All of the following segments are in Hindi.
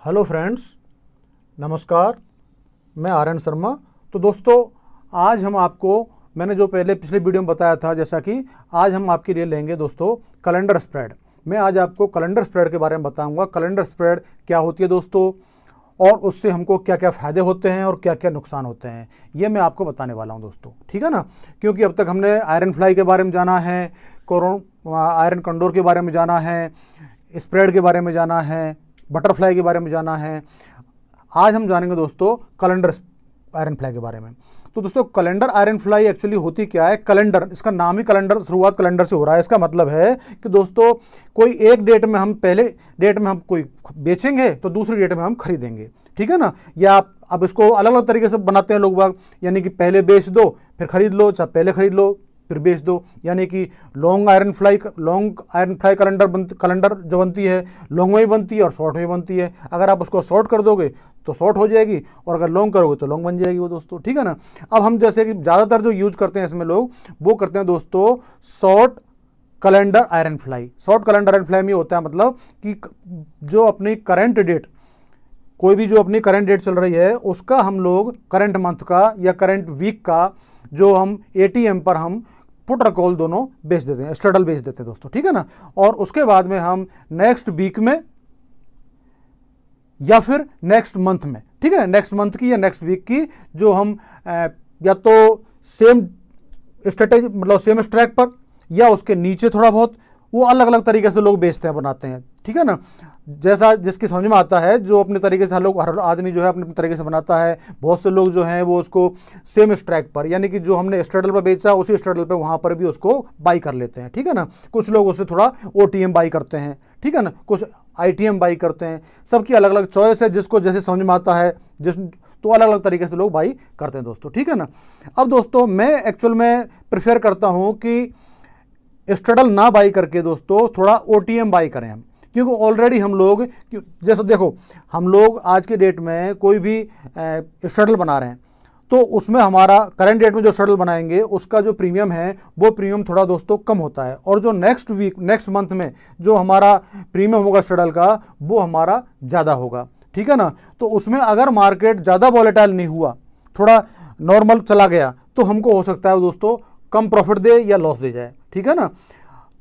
हेलो फ्रेंड्स, नमस्कार। मैं आर्यन शर्मा। तो दोस्तों, आज हम आपको मैंने जो पहले पिछले वीडियो में बताया था, जैसा कि आज हम आपके लिए लेंगे दोस्तों कैलेंडर स्प्रेड। मैं आज आपको कैलेंडर स्प्रेड के बारे में बताऊंगा। कैलेंडर स्प्रेड क्या होती है दोस्तों, और उससे हमको क्या क्या फ़ायदे होते हैं और क्या क्या नुकसान होते हैं, ये मैं आपको बताने वाला हूं दोस्तों। ठीक है ना। क्योंकि अब तक हमने आयरन फ्लाई के बारे में जाना है, आयरन कंडोर के बारे में जाना है, स्प्रेड के बारे में जाना है, बटरफ्लाई के बारे में जाना है। आज हम जानेंगे दोस्तों कैलेंडर आयरन फ्लाई के बारे में। तो दोस्तों, कैलेंडर आयरन फ्लाई एक्चुअली होती क्या है? कैलेंडर, इसका नाम ही कैलेंडर, शुरुआत कैलेंडर से हो रहा है। इसका मतलब है कि दोस्तों कोई एक डेट में हम पहले डेट में हम कोई बेचेंगे तो दूसरी डेट में हम खरीदेंगे। ठीक है ना। या आप अब इसको अलग अलग तरीके से बनाते हैं लोग बाग, यानी कि पहले बेच दो फिर खरीद लो, चाहे पहले खरीद लो फिर बेच दो। यानी कि लॉन्ग आयरन फ्लाई कैलेंडर जो बनती है, लॉन्ग में भी बनती है और शॉर्ट में भी बनती है। अगर आप उसको शॉर्ट कर दोगे तो शॉर्ट हो जाएगी, और अगर लॉन्ग करोगे तो लॉन्ग बन जाएगी वो दोस्तों। ठीक है ना। अब हम जैसे कि ज़्यादातर जो यूज करते हैं इसमें लोग, वो करते हैं दोस्तों short calendar iron fly. Short calendar iron fly में होता है मतलब कि जो अपनी करंट डेट, कोई भी जो अपनी करंट डेट चल रही है उसका हम लोग करंट मंथ का या करंट वीक का जो हम एटीएम पर हम पुट और कॉल दोनों बेच देते हैं, स्ट्रडल बेच देते हैं दोस्तों। ठीक है ना। और उसके बाद में हम नेक्स्ट वीक में या फिर नेक्स्ट मंथ में, ठीक है, नेक्स्ट मंथ की या नेक्स्ट वीक की जो हम या तो सेम स्ट्रेटेजी मतलब सेम स्ट्रैक पर या उसके नीचे थोड़ा बहुत, वो अलग अलग तरीके से लोग बेचते हैं, बनाते हैं। ठीक है ना। जैसा जिसकी समझ में आता है, जो अपने तरीके से हर आदमी जो है अपने तरीके से बनाता है। बहुत से लोग जो हैं वो उसको सेम स्ट्रैक पर, यानी कि जो हमने स्ट्रैडल पर बेचा उसी स्ट्रैडल पर वहाँ पर भी उसको बाई कर लेते हैं। ठीक है ना। कुछ लोग उससे थोड़ा ओटीएम बाई करते हैं। ठीक है ना। कुछ आईटीएम बाई करते हैं। सबकी अलग अलग चॉइस है, जिसको जैसे समझ में आता है तो अलग अलग तरीके से लोग बाई करते हैं दोस्तों। ठीक है ना। अब दोस्तों, मैं एक्चुअल में प्रेफर करता हूँ कि स्ट्रडल ना बाई करके दोस्तों थोड़ा ओटीएम बाई करें हम। क्योंकि ऑलरेडी हम लोग, जैसे देखो, हम लोग आज के डेट में कोई भी स्ट्रडल बना रहे हैं तो उसमें हमारा करंट डेट में जो स्ट्रडल बनाएंगे उसका जो प्रीमियम है वो प्रीमियम थोड़ा दोस्तों कम होता है, और जो नेक्स्ट वीक नेक्स्ट मंथ में जो हमारा प्रीमियम होगा स्ट्रडल का वो हमारा ज़्यादा होगा। ठीक है ना। तो उसमें अगर मार्केट ज़्यादा वॉलेटाइल नहीं हुआ, थोड़ा नॉर्मल चला गया, तो हमको हो सकता है दोस्तों कम प्रॉफिट दे या लॉस दे जाए। ठीक है ना।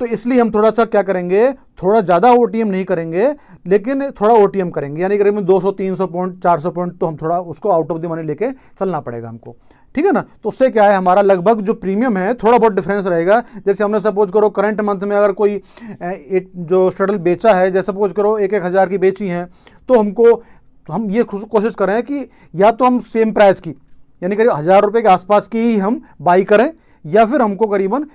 तो इसलिए हम थोड़ा सा क्या करेंगे, थोड़ा ज़्यादा ओटीएम नहीं करेंगे, लेकिन थोड़ा ओटीएम करेंगे, यानी करीब 200-300 पॉइंट 400 पॉइंट तो हम थोड़ा उसको आउट ऑफ द मनी लेके चलना पड़ेगा हमको। ठीक है ना। तो उससे क्या है, हमारा लगभग जो प्रीमियम है थोड़ा बहुत डिफरेंस रहेगा। जैसे हमने सपोज करो करंट मंथ में अगर कोई जो स्ट्रडल बेचा है, जैसे सपोज करो 1-1 हज़ार की बेची हैं, तो हम ये कोशिश करें कि या तो हम सेम प्राइस की, यानी करीब 1000 रुपये के आसपास की ही हम बाई करें, या फिर हमको करीबन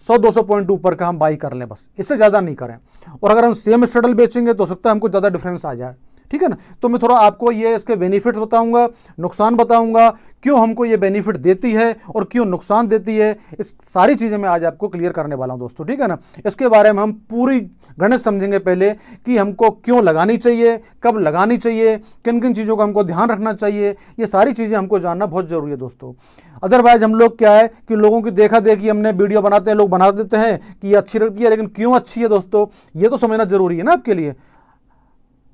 100-200 पॉइंट ऊपर का हम बाई कर लें, बस इससे ज़्यादा नहीं करें। और अगर हम सेम स्ट्रडल बेचेंगे तो हो सकता है हमको ज़्यादा डिफरेंस आ जाए। ठीक है ना। तो मैं थोड़ा आपको ये इसके बेनिफिट्स बताऊंगा, नुकसान बताऊंगा, क्यों हमको ये बेनिफिट देती है और क्यों नुकसान देती है, इस सारी चीज़ें मैं आज आपको क्लियर करने वाला हूं दोस्तों। ठीक है ना। इसके बारे में हम पूरी गणित समझेंगे पहले कि हमको क्यों लगानी चाहिए, कब लगानी चाहिए, किन किन चीज़ों का हमको ध्यान रखना चाहिए, ये सारी चीज़ें हमको जानना बहुत ज़रूरी है दोस्तों। अदरवाइज हम लोग क्या है कि लोगों की देखा देखी हमने वीडियो बनाते हैं, लोग बना देते हैं कि ये अच्छी लगती है, लेकिन क्यों अच्छी है दोस्तों ये तो समझना जरूरी है ना आपके लिए।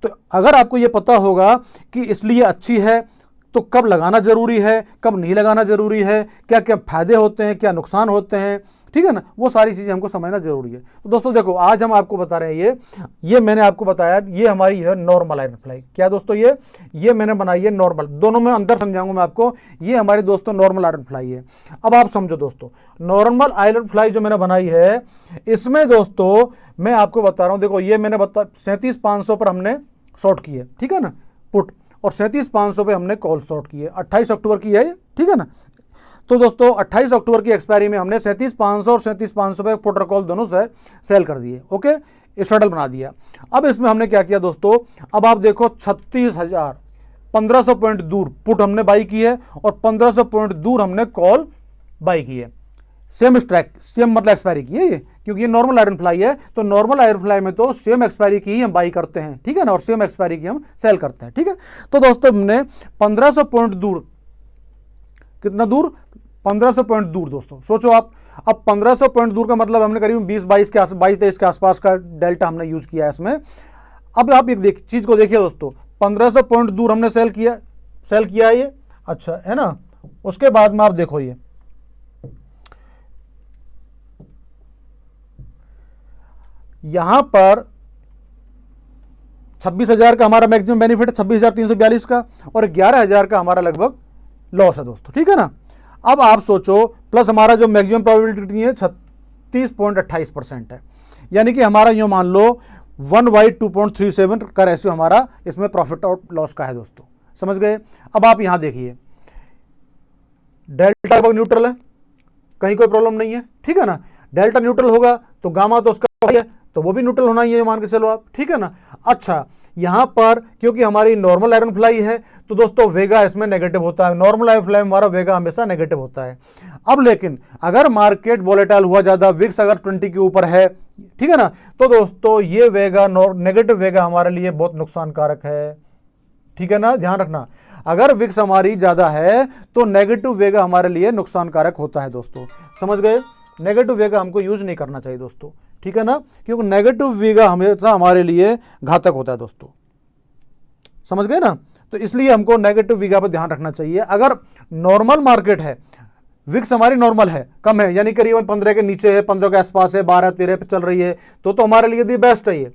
तो अगर आपको ये पता होगा कि इसलिए अच्छी है, तो कब लगाना जरूरी है, कब नहीं लगाना जरूरी है, क्या क्या फायदे होते हैं, क्या नुकसान होते हैं, ठीक है ना, वो सारी चीज़ें हमको समझना जरूरी है। तो दोस्तों देखो, आज हम आपको बता रहे हैं ये मैंने आपको बताया, ये हमारी है नॉर्मल आयरन फ्लाई। क्या दोस्तों, ये मैंने बनाई है नॉर्मल, दोनों में अंदर समझाऊंगा मैं आपको। ये हमारी दोस्तों नॉर्मल आयरन फ्लाई है। अब आप समझो दोस्तों, नॉर्मल आयरन फ्लाई जो मैंने बनाई है, इसमें दोस्तों मैं आपको बता रहा हूँ, देखो ये मैंने 37,500 पर हमने शॉर्ट की है, ठीक है ना, पुट, और 37,500 पे हमने कॉल शॉर्ट की है। 28 अक्टूबर की है ये, ठीक है ना। तो दोस्तों 28 अक्टूबर की एक्सपायरी में हमने 37,500 और 37,500 पे पुट और कॉल दोनों से सेल कर दिए। ओके, स्ट्रडल बना दिया। अब इसमें हमने क्या किया दोस्तों, अब आप देखो 36,000 1500 पॉइंट दूर पुट हमने बाई की है, और 1500 पॉइंट दूर हमने कॉल बाई की है। सेम स्ट्रैक, सेम मतलब एक्सपायरी की है ये, क्योंकि ये नॉर्मल आयरन फ्लाई है। तो नॉर्मल आयरन फ्लाई में तो सेम एक्सपायरी की ही हम बाई करते हैं, ठीक है ना, और सेम एक्सपायरी की हम सेल करते हैं। ठीक है। तो दोस्तों हमने 1500 पॉइंट दूर, कितना दूर, 1500 पॉइंट दूर दोस्तों, सोचो आप। अब 1500 पॉइंट दूर का मतलब हमने करीब 20-22 के 22-23 के आसपास का डेल्टा हमने यूज किया है इसमें। अब आप एक चीज को देखिए दोस्तों, 1500 पॉइंट दूर हमने सेल किया है ये, अच्छा है ना। उसके बाद में आप देखो ये यहां पर 26,000 का हमारा मैक्सिमम बेनिफिट है, 26,342 का, और 11,000 का हमारा लगभग लॉस है दोस्तों, ठीक है ना। अब आप सोचो प्लस हमारा जो मैक्सिमम प्रोबेबिलिटी है 36.28% है, यानी कि हमारा यूँ मान लो 1/2.37 का रेशियो हमारा इसमें प्रॉफिट और लॉस का है दोस्तों, समझ गए। अब आप यहां देखिए डेल्टा लगभग न्यूट्रल है, कहीं कोई प्रॉब्लम नहीं है, ठीक है ना। डेल्टा न्यूट्रल होगा तो गामा तो उसका है, तो वो भी न्यूट्रल होना ही है मान के चलो आप, ठीक है ना। अच्छा यहां पर क्योंकि हमारी नॉर्मल आयरन फ्लाई है तो दोस्तों वेगा इसमें नेगेटिव होता है, नॉर्मल आयरन फ्लाई में हमारा वेगा हमेशा नेगेटिव होता है। अब लेकिन अगर मार्केट वोलेटाइल हुआ ज्यादा, विक्स अगर 20 के ऊपर है, ठीक है ना, तो दोस्तों ये वेगा नेगेटिव वेगा हमारे लिए बहुत नुकसानकारक है, ठीक है ना, ध्यान रखना। अगर विक्स हमारी ज्यादा है तो नेगेटिव वेगा हमारे लिए नुकसानकारक होता है दोस्तों, समझ गए। नेगेटिव वेगा हमको यूज नहीं करना चाहिए दोस्तों, ठीक है ना, क्योंकि नेगेटिव वेगा हमेशा हमारे लिए घातक होता है दोस्तों, समझ गए ना। तो इसलिए हमको नेगेटिव वेगा पर ध्यान रखना चाहिए। अगर नॉर्मल मार्केट है, विक्स हमारी नॉर्मल है, कम है, यानी करीबन 15 के नीचे है, 15 के आसपास है, 12-13 पे चल रही है, तो हमारे लिए बेस्ट है, ये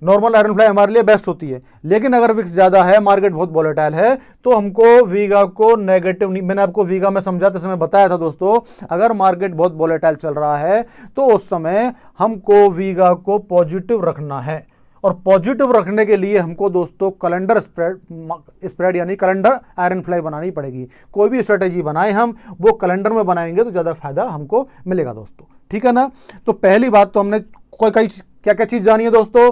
नॉर्मल आयरन फ्लाई हमारे लिए बेस्ट होती है। लेकिन अगर विक्स ज्यादा है, मार्केट बहुत वोलेटाइल है, तो हमको वीगा को नेगेटिव, मैंने आपको वीगा में समझाते समय बताया था दोस्तों, अगर मार्केट बहुत वोलेटाइल चल रहा है तो उस समय हमको वीगा को पॉजिटिव रखना है, और पॉजिटिव रखने के लिए हमको दोस्तों कैलेंडर स्प्रेड यानी कैलेंडर आयरन फ्लाई बनानी पड़ेगी। कोई भी स्ट्रेटेजी बनाए हम, वो कैलेंडर में बनाएंगे तो ज्यादा फायदा हमको मिलेगा दोस्तों, ठीक है ना। तो पहली बात तो हमने क्या क्या चीज जानी है दोस्तों।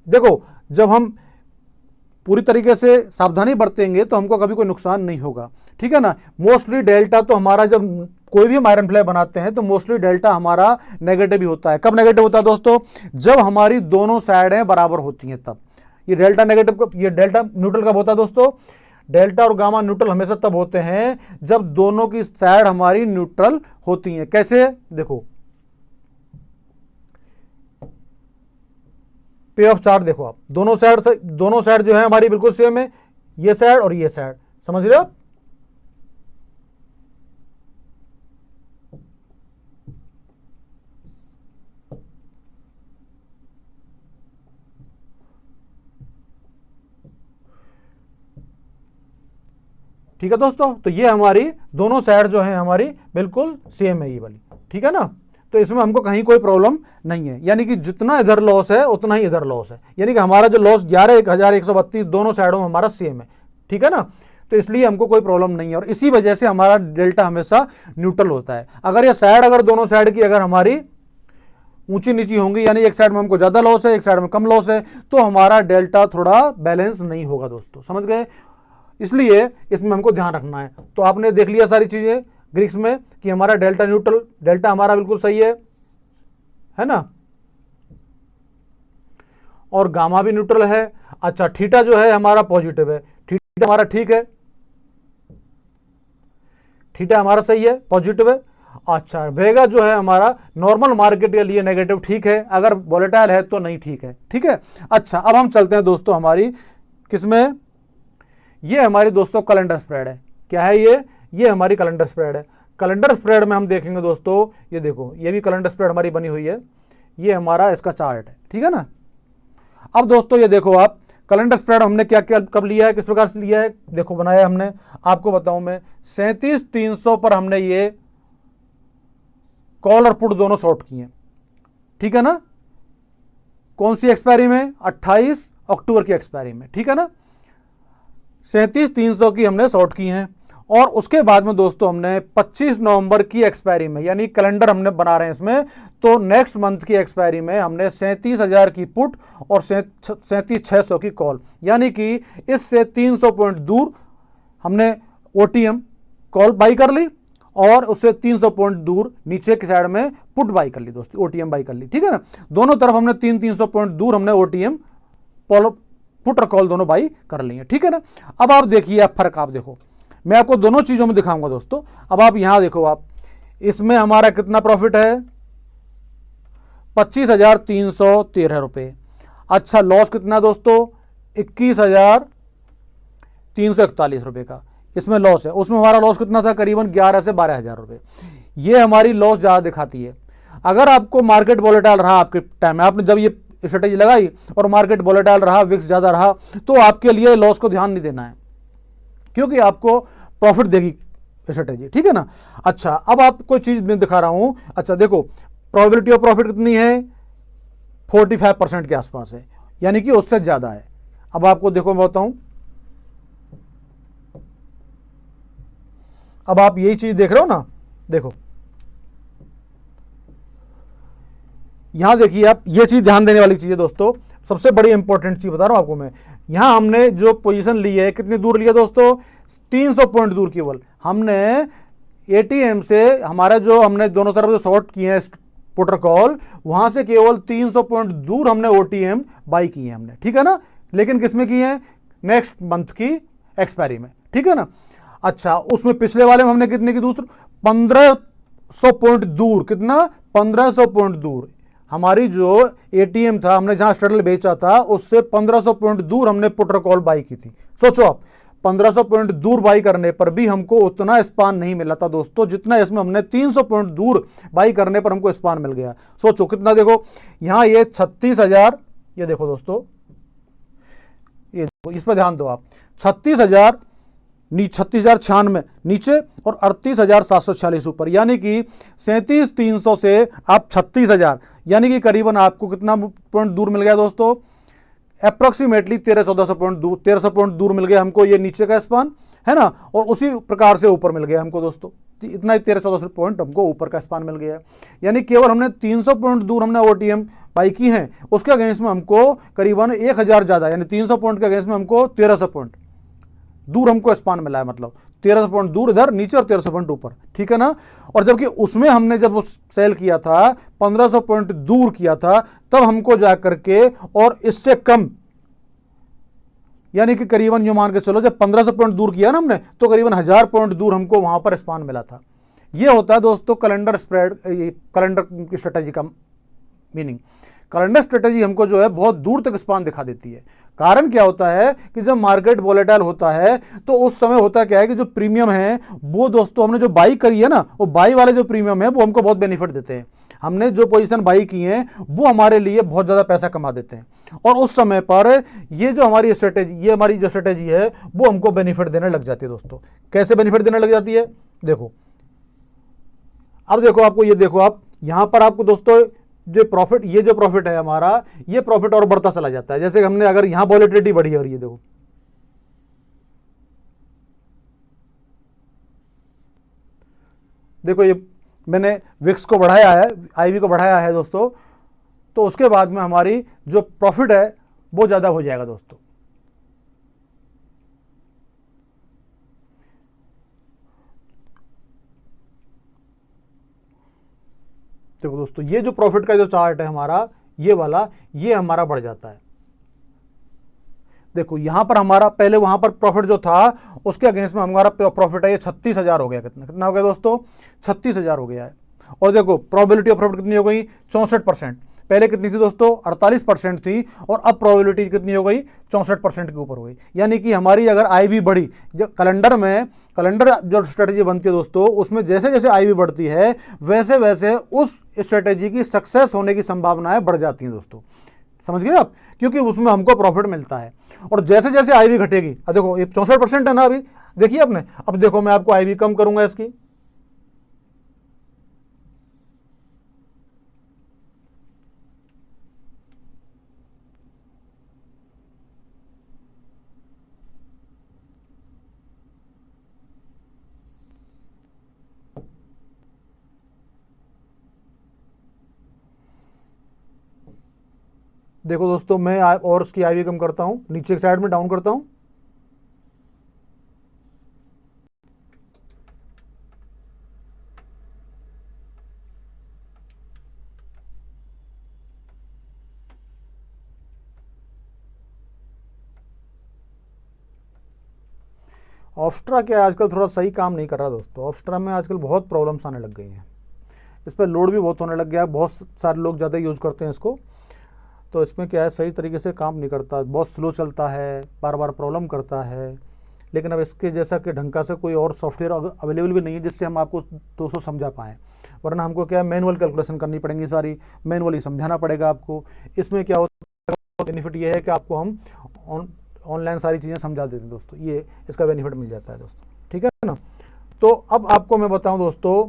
देखो जब हम पूरी तरीके से सावधानी बरतेंगे तो हमको कभी कोई नुकसान नहीं होगा, ठीक है ना। मोस्टली डेल्टा तो हमारा, जब कोई भी हम आयरन फ्लाई बनाते हैं तो मोस्टली डेल्टा हमारा नेगेटिव ही होता है। कब नेगेटिव होता है दोस्तों? जब हमारी दोनों साइडें बराबर होती हैं तब। ये डेल्टा नेगेटिव, ये डेल्टा न्यूट्रल कब होता है दोस्तों? डेल्टा और गामा न्यूट्रल हमेशा तब होते हैं जब दोनों की साइड हमारी न्यूट्रल होती हैं। कैसे? देखो पे ऑफ चार्ट देखो आप, दोनों साइड जो है हमारी बिल्कुल सेम है, ये साइड और ये साइड, समझ रहे हो आप? ठीक है दोस्तों, तो ये हमारी दोनों साइड जो है हमारी बिल्कुल सेम है ये वाली, ठीक है ना। तो इसमें हमको कहीं कोई प्रॉब्लम नहीं है, यानी कि जितना इधर लॉस है उतना ही इधर लॉस है, यानी कि हमारा जो लॉस 11,132 दोनों साइडों में हमारा सेम है, ठीक है ना। तो इसलिए हमको कोई प्रॉब्लम नहीं है, और इसी वजह से हमारा डेल्टा हमेशा न्यूट्रल होता है। अगर ये साइड, अगर दोनों साइड की अगर हमारी ऊंची नीची होंगी, यानी एक साइड में हमको ज्यादा लॉस है, एक साइड में कम लॉस है, तो हमारा डेल्टा थोड़ा बैलेंस नहीं होगा दोस्तों, समझ गए। इसलिए इसमें हमको ध्यान रखना है। तो आपने देख लिया सारी चीजें ग्रीक्स में कि हमारा डेल्टा न्यूट्रल, डेल्टा हमारा बिल्कुल सही है ना, और गामा भी न्यूट्रल है। अच्छा, थीटा जो है हमारा पॉजिटिव है, थीटा हमारा ठीक है, थीटा हमारा सही है, पॉजिटिव है। अच्छा, वेगा जो है हमारा नॉर्मल मार्केट के लिए नेगेटिव, ठीक है, अगर वोलेटाइल है तो नहीं, ठीक है, ठीक है। अच्छा, अब हम चलते हैं दोस्तों हमारी किसमें, ये हमारी दोस्तों कैलेंडर स्प्रेड है। क्या है ये हमारी कैलेंडर स्प्रेड है। कैलेंडर स्प्रेड में हम देखेंगे दोस्तों, ये देखो, ये भी कैलेंडर स्प्रेड हमारी बनी हुई है, ये हमारा इसका चार्ट है, ठीक है ना। अब दोस्तों ये देखो आप, कैलेंडर स्प्रेड हमने क्या क्या कब लिया है, किस प्रकार से लिया है, देखो बनाया हमने, आपको बताऊं मैं, 37,300 पर हमने ये कॉल और पुट दोनों शॉर्ट किए, ठीक है ना। कौन सी एक्सपायरी में? 28 अक्टूबर की एक्सपायरी में, ठीक है ना। 37,300 की हमने शॉर्ट की हैं, और उसके बाद में दोस्तों हमने 25 नवंबर की एक्सपायरी में, यानी कैलेंडर हमने बना रहे हैं इसमें, तो नेक्स्ट मंथ की एक्सपायरी में हमने 37,000 की पुट और 37,600 की कॉल, यानी कि इससे 300 पॉइंट दूर हमने ओटीएम कॉल बाई कर ली, और उससे 300 पॉइंट दूर नीचे की साइड में पुट बाई कर ली दोस्तों, ओटीएम बाई कर ली, ठीक है ना। दोनों तरफ हमने 300 पॉइंट दूर हमने ओटीएम पुट और कॉल दोनों बाई कर ली है, ठीक है ना। अब आप देखिए, आप फर्क आप देखो, मैं आपको दोनों चीजों में दिखाऊंगा दोस्तों। अब आप यहां देखो, आप इसमें हमारा कितना प्रॉफिट है? 25,313 रुपए। अच्छा, लॉस कितना दोस्तों? 21,341 का इसमें लॉस है। उसमें हमारा लॉस कितना था, करीबन 11 से 12,000 रुपये। ये हमारी लॉस ज़्यादा दिखाती है। अगर आपको मार्केट वोलेटाइल रहा आपके टाइम में, आपने जब ये स्ट्रेटेजी लगाई और मार्केट वोलेटाइल रहा, विक्स ज़्यादा रहा, तो आपके लिए लॉस को ध्यान नहीं देना है, क्योंकि आपको प्रॉफिट देगी स्ट्रेटेजी, ठीक है ना। अच्छा, अब आपको चीज़ मैं दिखा रहा हूँ। अच्छा देखो, प्रोबेबिलिटी ऑफ प्रॉफिट कितनी है, 45% के आसपास है, यानी कि उससे ज़्यादा है। अब आपको देखो मैं बताऊँ, अब आप यही चीज़ देख रहे हो ना, देखो यहां देखिए आप, ये चीज़ ध्यान देने वाली चीज़ है दोस्तों। सबसे बड़ी इंपॉर्टेंट चीज़ बता रहा हूं आपको मैं। यहां हमने जो पोजीशन ली है, कितनी दूर लिया दोस्तों, 300 पॉइंट दूर केवल। हमने एटीएम से हमारा जो हमने दोनों तरफ जो शॉर्ट किए हैं पुटर कॉल, वहां से केवल 300 पॉइंट दूर हमने ओटीएम बाई किए हैं हमने, ठीक है ना। लेकिन किसमें किए हैं, नेक्स्ट मंथ की एक्सपायरी में, ठीक है ना। अच्छा, उसमें पिछले वाले में हमने कितने की दूर, 1500 पॉइंट दूर, कितना, 1500 पॉइंट दूर। हमारी जो एटीएम था, हमने जहां स्ट्रगल बेचा था, उससे 1500 पॉइंट दूर हमने पुटर कॉल बाई की थी। सोचो आप, 1500 पॉइंट दूर बाई करने पर भी हमको उतना स्पान नहीं मिला था दोस्तों, जितना इसमें हमने 300 पॉइंट दूर बाई करने पर हमको स्पान मिल गया। सोचो कितना, देखो यहां ये 36,000, ये देखो दोस्तों, ये देखो, इस पर ध्यान दो आप, 36,000 36,096 नीचे और 38,746 ऊपर, यानी कि 37,300 से आप 36,000, यानी कि करीबन आपको कितना पॉइंट दूर मिल गया दोस्तों, अप्रोक्सीमेटली 1300-1400 पॉइंट दूर, 1300 पॉइंट दूर मिल गया हमको, ये नीचे का स्पान है ना। और उसी प्रकार से ऊपर मिल गया हमको दोस्तों, इतना ही 1300-1400 पॉइंट हमको ऊपर का स्पान मिल गया। यानी केवल हमने 300 पॉइंट दूर हमने ओटीएम बाई की हैं, उसके अगेंस्ट में हमको करीबन 1000 ज़्यादा, यानी 300 पॉइंट के अगेंस्ट में हमको 1300 पॉइंट दूर हमको स्पान मिला है। मतलब 1300 पॉइंट दूर इधर नीचे और 1300 पॉइंट ऊपर, ठीक है ना। और जबकि उसमें हमने जब उस सेल किया था, 1500 पॉइंट दूर किया था, तब हमको जा करके और इससे कम, यानी कि करीबन, जो मान के चलो, जब 1500 पॉइंट दूर किया ना हमने, तो करीबन 1000 पॉइंट दूर हमको वहां पर स्पान मिला था। यह होता है दोस्तों कैलेंडर स्प्रेड, कैलेंडर स्ट्रेटेजी का मीनिंग। कैलेंडर स्ट्रेटेजी हमको जो है बहुत दूर तक स्पान दिखा देती है। कारण क्या होता है कि जब मार्केट वोलेटाइल होता है, तो उस समय होता क्या है कि जो प्रीमियम है वो दोस्तों हमने जो बाई करी है ना, वो बाई वाले जो प्रीमियम है वो हमको बहुत बेनिफिट देते हैं। हमने जो पोजीशन बाई की है वो हमारे लिए बहुत ज़्यादा पैसा कमा देते हैं, और उस समय पर ये जो हमारी स्ट्रेटेजी, ये हमारी जो स्ट्रेटेजी है वो हमको बेनिफिट देने लग जाती है दोस्तों। कैसे बेनिफिट देने लग जाती है, देखो अब देखो, आपको ये देखो, आप यहां पर आपको दोस्तों जो प्रॉफिट, ये जो प्रॉफिट है हमारा, ये प्रॉफिट और बढ़ता चला जाता है। जैसे हमने अगर यहां वॉलेटिलिटी बढ़ी है, और ये देखो देखो, ये मैंने विक्स को बढ़ाया है, आईवी को बढ़ाया है दोस्तों, तो उसके बाद में हमारी जो प्रॉफिट है वो ज़्यादा हो जाएगा दोस्तों। देखो दोस्तों, ये जो प्रॉफिट का जो चार्ट है हमारा, ये वाला, ये हमारा बढ़ जाता है। देखो यहां पर हमारा पहले वहां पर प्रॉफिट जो था, उसके अगेंस्ट में हमारा प्रॉफिट है ये 36,000 हो गया। कितना कितना हो गया दोस्तों, 36,000 हो गया है। और देखो प्रोबेबिलिटी ऑफ प्रॉफिट कितनी हो गई, 64%। पहले कितनी थी दोस्तों, 48% थी, और अब प्रोबेबिलिटी कितनी हो गई, 64% के ऊपर हो गई। यानी कि हमारी अगर आई भी बढ़ी, जो कैलेंडर में, कैलेंडर जो स्ट्रेटेजी बनती है दोस्तों, उसमें जैसे जैसे आई भी बढ़ती है, वैसे वैसे उस स्ट्रेटेजी की सक्सेस होने की संभावनाएं बढ़ जाती हैं दोस्तों। समझ गए आप, क्योंकि उसमें हमको प्रॉफिट मिलता है। और जैसे जैसे आई भी घटेगी, अब देखो ये 64% है ना अभी, देखिए आपने, अब देखो मैं आपको आई भी कम करूंगा इसकी, देखो दोस्तों मैं और उसकी आई भी कम करता हूं, नीचे की साइड में डाउन करता हूं, ऑप्स्ट्रा क्या आजकल थोड़ा सही काम नहीं कर रहा दोस्तों। ऑप्स्ट्रा में आजकल बहुत प्रॉब्लम्स आने लग गई हैं, इस पर लोड भी बहुत होने लग गया है, बहुत सारे लोग ज़्यादा यूज करते हैं इसको, तो इसमें क्या है, सही तरीके से काम नहीं करता, बहुत स्लो चलता है, बार बार प्रॉब्लम करता है। लेकिन अब इसके जैसा कि ढंग का से कोई और सॉफ्टवेयर अवेलेबल भी नहीं है जिससे हम आपको दोस्तों समझा पाएँ, वरना हमको क्या है, मैनुअल कैलकुलेशन करनी पड़ेंगी, सारी मैनुअली समझाना पड़ेगा आपको। इसमें क्या होता है, बेनिफिट ये है कि आपको हम ऑनलाइन सारी चीज़ें समझा देते हैं दोस्तों, ये इसका बेनिफिट मिल जाता है दोस्तों, ठीक है ना। तो अब आपको मैं बताऊं दोस्तों,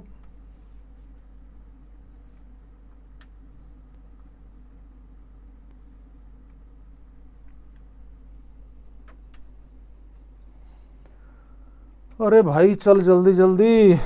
अरे भाई चल जल्दी जल्दी।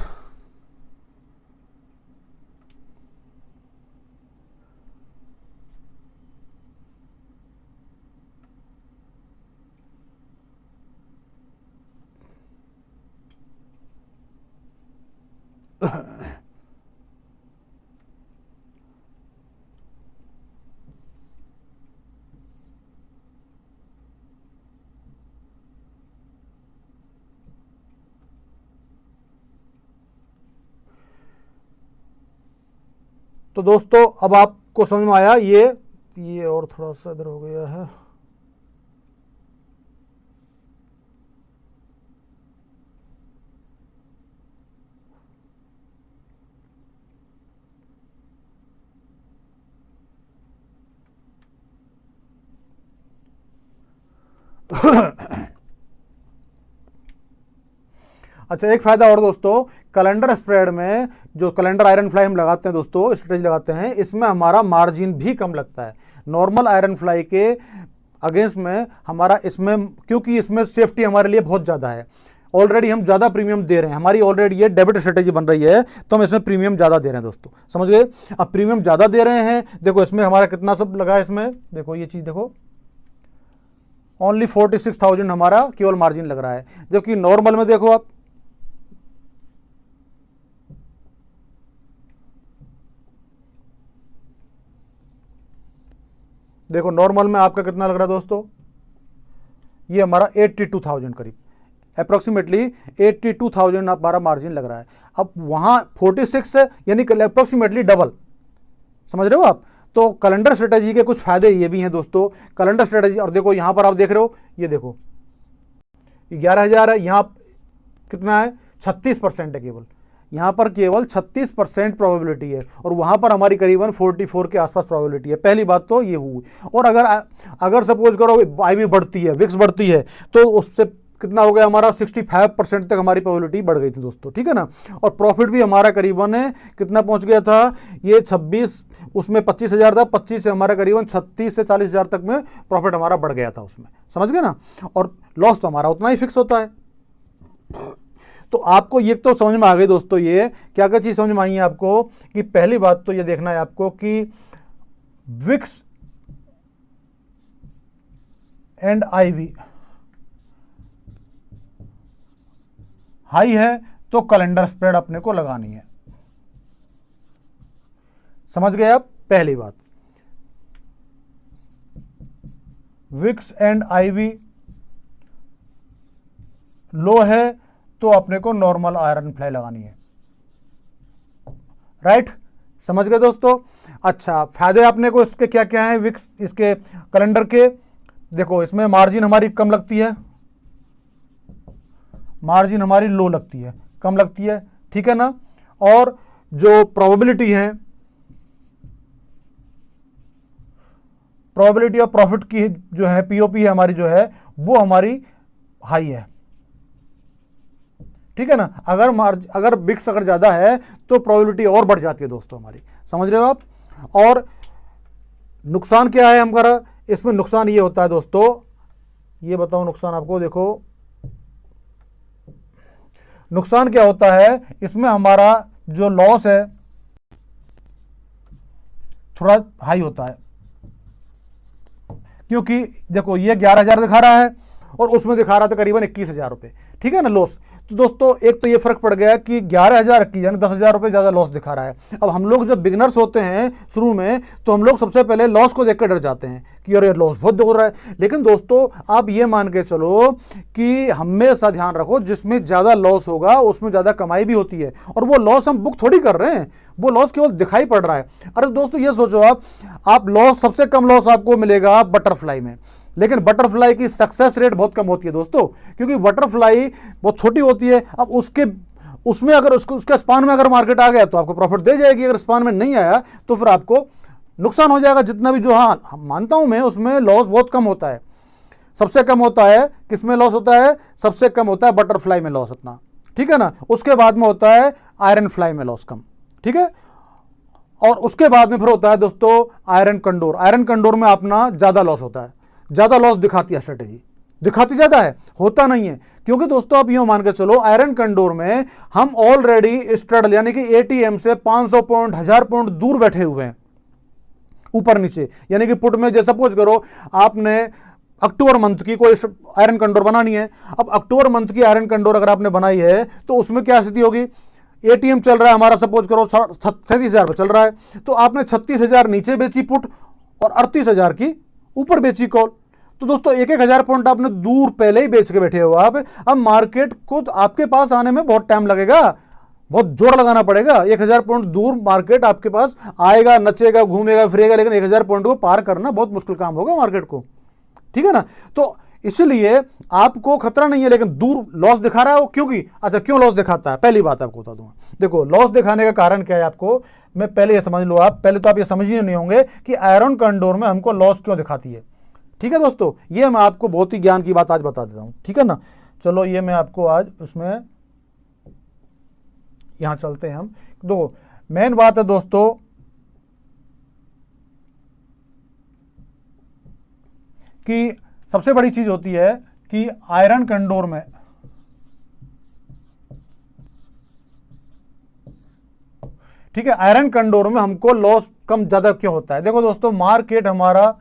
तो दोस्तों अब आपको समझ में आया, ये और थोड़ा सा इधर हो गया है। अच्छा, एक फायदा और दोस्तों, कैलेंडर स्प्रेड में जो कैलेंडर आयरन फ्लाई हम लगाते हैं दोस्तों, स्ट्रेटजी लगाते हैं, इसमें हमारा मार्जिन भी कम लगता है नॉर्मल आयरन फ्लाई के अगेंस्ट में हमारा, इसमें क्योंकि इसमें सेफ्टी हमारे लिए बहुत ज़्यादा है, ऑलरेडी हम ज़्यादा प्रीमियम दे रहे हैं, हमारी ऑलरेडी ये डेबिट स्ट्रेटेजी बन रही है, तो हम इसमें प्रीमियम ज़्यादा दे रहे हैं दोस्तों, समझ गए। अब प्रीमियम ज़्यादा दे रहे हैं, देखो इसमें हमारा कितना सब लगा है, इसमें देखो ये चीज़ देखो, ओनली 46,000 हमारा केवल मार्जिन लग रहा है, जबकि नॉर्मल में देखो आप, देखो नॉर्मल में आपका कितना लग रहा है दोस्तों, ये हमारा 82,000 करीब, अप्रोक्सीमेटली 82,000 हमारा मार्जिन लग रहा है। अब वहाँ 46 है, यानी अप्रोक्सीमेटली डबल, समझ रहे हो आप। तो कैलेंडर स्ट्रेटेजी के कुछ फायदे ये भी हैं दोस्तों, कैलेंडर स्ट्रेटेजी, और देखो यहाँ पर आप देख रहे हो, ये देखो 11,000 है, यहाँ कितना है, 36% है केवल, यहाँ पर केवल 36% प्रोबेबिलिटी है, और वहाँ पर हमारी करीबन 44 के आसपास प्रोबेबिलिटी है। पहली बात तो ये हुई, और अगर सपोज करो आई भी बढ़ती है, विक्स बढ़ती है, तो उससे कितना हो गया हमारा, 65% तक हमारी प्रोबेबिलिटी बढ़ गई थी दोस्तों, ठीक है ना। और प्रॉफिट भी हमारा करीबन है कितना पहुंच गया था, ये 26, उसमें 25,000 था, 25 से हमारा करीबन 36 से 40,000 तक में प्रॉफिट हमारा बढ़ गया था उसमें, समझ गए ना। और लॉस तो हमारा उतना ही फिक्स होता है। तो आपको ये तो समझ में आ गई दोस्तों, ये क्या क्या चीज़ समझ में आई है आपको, कि पहली बात तो ये देखना है आपको कि विक्स एंड आईवी हाई है तो कैलेंडर स्प्रेड अपने को लगानी है, समझ गए आप। पहली बात, विक्स एंड आईवी लो है तो अपने को नॉर्मल आयरन फ्लाई लगानी है, राइट, समझ गए दोस्तों। अच्छा, फायदे अपने को इसके क्या क्या हैं, विक्स इसके कैलेंडर के, देखो इसमें मार्जिन हमारी कम लगती है, मार्जिन हमारी लो लगती है, कम लगती है, ठीक है ना। और जो प्रोबेबिलिटी है, प्रोबेबिलिटी ऑफ प्रॉफिट की जो है, पीओपी है हमारी जो है, वो हमारी हाई है, ठीक है ना। अगर बिक्स अगर ज़्यादा है तो प्रोबेबिलिटी और बढ़ जाती है दोस्तों हमारी, समझ रहे हो आप। और नुकसान क्या है हमारा इसमें, नुकसान ये होता है दोस्तों, ये बताओ नुकसान आपको, देखो नुकसान क्या होता है इसमें, हमारा जो लॉस है थोड़ा हाई होता है, क्योंकि देखो ये 11,000 दिखा रहा है और उसमें दिखा रहा था करीबन 21,000 रुपये, ठीक है ना, लॉस। तो दोस्तों एक तो ये फर्क पड़ गया कि 11,000 की यानी 10,000 रुपये ज़्यादा लॉस दिखा रहा है। अब हम लोग जब बिगनर्स होते हैं शुरू में, तो हम लोग सबसे पहले लॉस को देखकर डर जाते हैं कि अरे लॉस बहुत हो रहा है। लेकिन दोस्तों आप ये मान के चलो कि हमेशा ध्यान रखो, जिसमें ज़्यादा लॉस होगा उसमें ज़्यादा कमाई भी होती है। और वो लॉस हम बुक थोड़ी कर रहे हैं, वो लॉस केवल दिखाई पड़ रहा है। अरे दोस्तों ये सोचो आप लॉस, सबसे कम लॉस आपको मिलेगा बटरफ्लाई में, लेकिन बटरफ्लाई की सक्सेस रेट बहुत कम होती है दोस्तों, क्योंकि बटरफ्लाई बहुत छोटी होती है। अब उसमें अगर उसके स्पान में अगर मार्केट आ गया तो आपको प्रॉफिट दे जाएगी, अगर स्पान में नहीं आया तो फिर आपको नुकसान हो जाएगा जितना भी। जो हाँ मानता हूं मैं, उसमें लॉस बहुत कम होता है। सबसे कम होता है किसमें लॉस होता है? सबसे कम होता है बटरफ्लाई में लॉस अपना, ठीक है ना। उसके बाद में होता है आयरन फ्लाई में लॉस कम, ठीक है। और उसके बाद में फिर होता है दोस्तों आयरन कंडोर। आयरन कंडोर में अपना ज्यादा लॉस होता है, ज्यादा लॉस दिखाती है स्ट्रेटेजी, दिखाती ज्यादा है, होता नहीं है। क्योंकि दोस्तों आप यूं मान के चलो, आयरन कंडोर में हम ऑलरेडी स्ट्रगल यानी कि एटीएम से 500 पॉइंट 1000 पॉइंट दूर बैठे हुए हैं, ऊपर नीचे। यानी कि पुट में जैसा सपोज करो आपने अक्टूबर मंथ की कोई आयरन कंडोर बनानी है। अब अक्टूबर मंथ की आयरन कंडोर अगर आपने बनाई है तो उसमें क्या स्थिति होगी? एटीएम चल रहा है हमारा, सपोज करो 37,000 पर चल रहा है, तो आपने 36,000 नीचे बेची पुट और 38,000 की ऊपर बेची कॉल। तो दोस्तों 1,000 पॉइंट आपने दूर पहले ही बेच के बैठे हो आप। अब मार्केट को आपके पास आने में बहुत टाइम लगेगा, बहुत जोर लगाना पड़ेगा। 1,000 पॉइंट दूर मार्केट आपके पास आएगा, नचेगा, घूमेगा, फिरेगा, लेकिन 1,000 पॉइंट को पार करना बहुत मुश्किल काम होगा मार्केट को, ठीक है ना। तो इसलिए आपको खतरा नहीं है, लेकिन दूर लॉस दिखा रहा है वो, क्योंकि अच्छा क्यों लॉस दिखाता है? पहली बात आपको बता दूंगा। देखो लॉस दिखाने का कारण क्या है आपको मैं पहले ये समझ लो। आप पहले तो आप ये समझ ही नहीं होंगे कि आयरन कंडोर में हमको लॉस क्यों दिखाती है, ठीक है दोस्तों। ये मैं आपको बहुत ही ज्ञान की बात आज बता देता हूं, ठीक है ना। चलो ये मैं आपको आज उसमें यहां चलते हैं हम। दो मेन बात है दोस्तों कि सबसे बड़ी चीज होती है कि आयरन कंडोर में ठीक है, आयरन कंडोर में हमको लॉस कम ज्यादा क्यों होता है? देखो दोस्तों मार्केट हमारा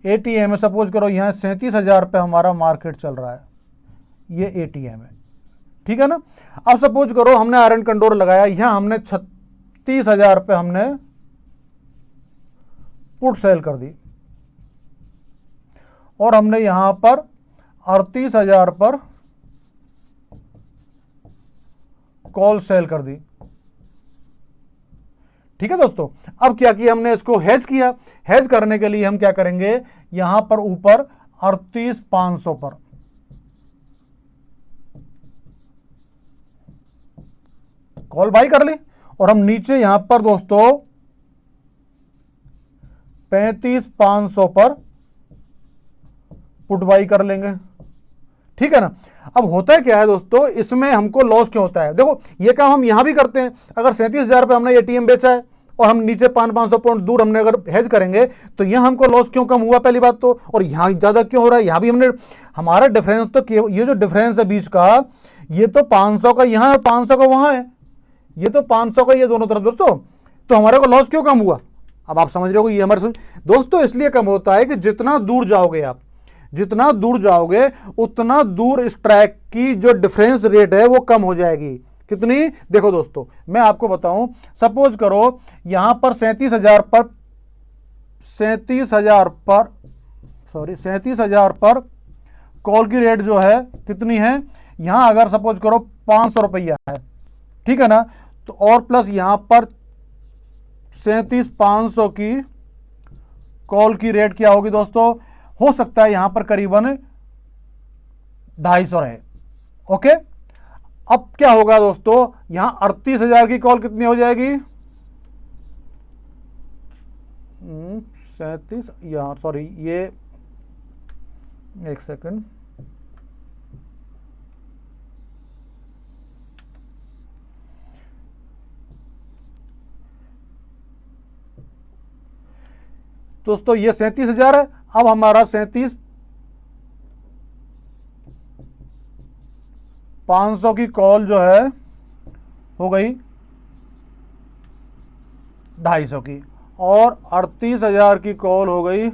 एटीएम है, सपोज करो यहां 37,000 पे हमारा मार्केट चल रहा है, ये एटीएम है, ठीक है ना। अब सपोज करो हमने आयरन कंडोर लगाया, यहां हमने 36,000 पे हमने पुट सेल कर दी और हमने यहां पर 38,000 पर कॉल सेल कर दी, ठीक है दोस्तों। अब क्या किया हमने? इसको हेज किया। हेज करने के लिए हम क्या करेंगे? यहां पर ऊपर 38,500 पर कॉल बाई कर ली और हम नीचे यहां पर दोस्तों 35,500 पर पुट बाई कर लेंगे, ठीक है ना। अब होता है क्या है दोस्तों, इसमें हमको लॉस क्यों होता है? देखो ये काम हम यहां भी करते हैं। अगर 37,000 पे हमने एटीएम बेचा है और हम नीचे 500 पॉइंट दूर हमने अगर हेज करेंगे तो यहां हमको लॉस क्यों कम हुआ पहली बात तो, और यहां ज्यादा क्यों हो रहा है? यहां भी हमने हमारा डिफरेंस तो ये जो डिफरेंस है बीच का, ये तो 500 का यहां है, 500 का वहां है, ये तो 500 का ये दोनों तरफ दोस्तों। तो हमारे को लॉस क्यों कम हुआ? अब आप समझ रहे हो ये हमारे समझ दोस्तों इसलिए कम होता है कि जितना दूर जाओगे आप, जितना दूर जाओगे उतना दूर स्ट्राइक की जो डिफरेंस रेट है वो कम हो जाएगी। कितनी? देखो दोस्तों मैं आपको बताऊं, सपोज करो यहां पर 37,000 पर कॉल की रेट जो है कितनी है? यहां अगर सपोज करो 500 रुपया है, ठीक है ना, तो और प्लस यहां पर 37,500 की कॉल की रेट क्या होगी दोस्तों? हो सकता है यहां पर करीबन 250 रहे, ओके। अब क्या होगा दोस्तों, यहां 38,000 की कॉल कितनी हो जाएगी? 37 यहां सॉरी ये एक सेकंड, दोस्तों ये 37,000 है। अब हमारा 37,500 की कॉल जो है हो गई 250 की और 38,000 की कॉल हो गई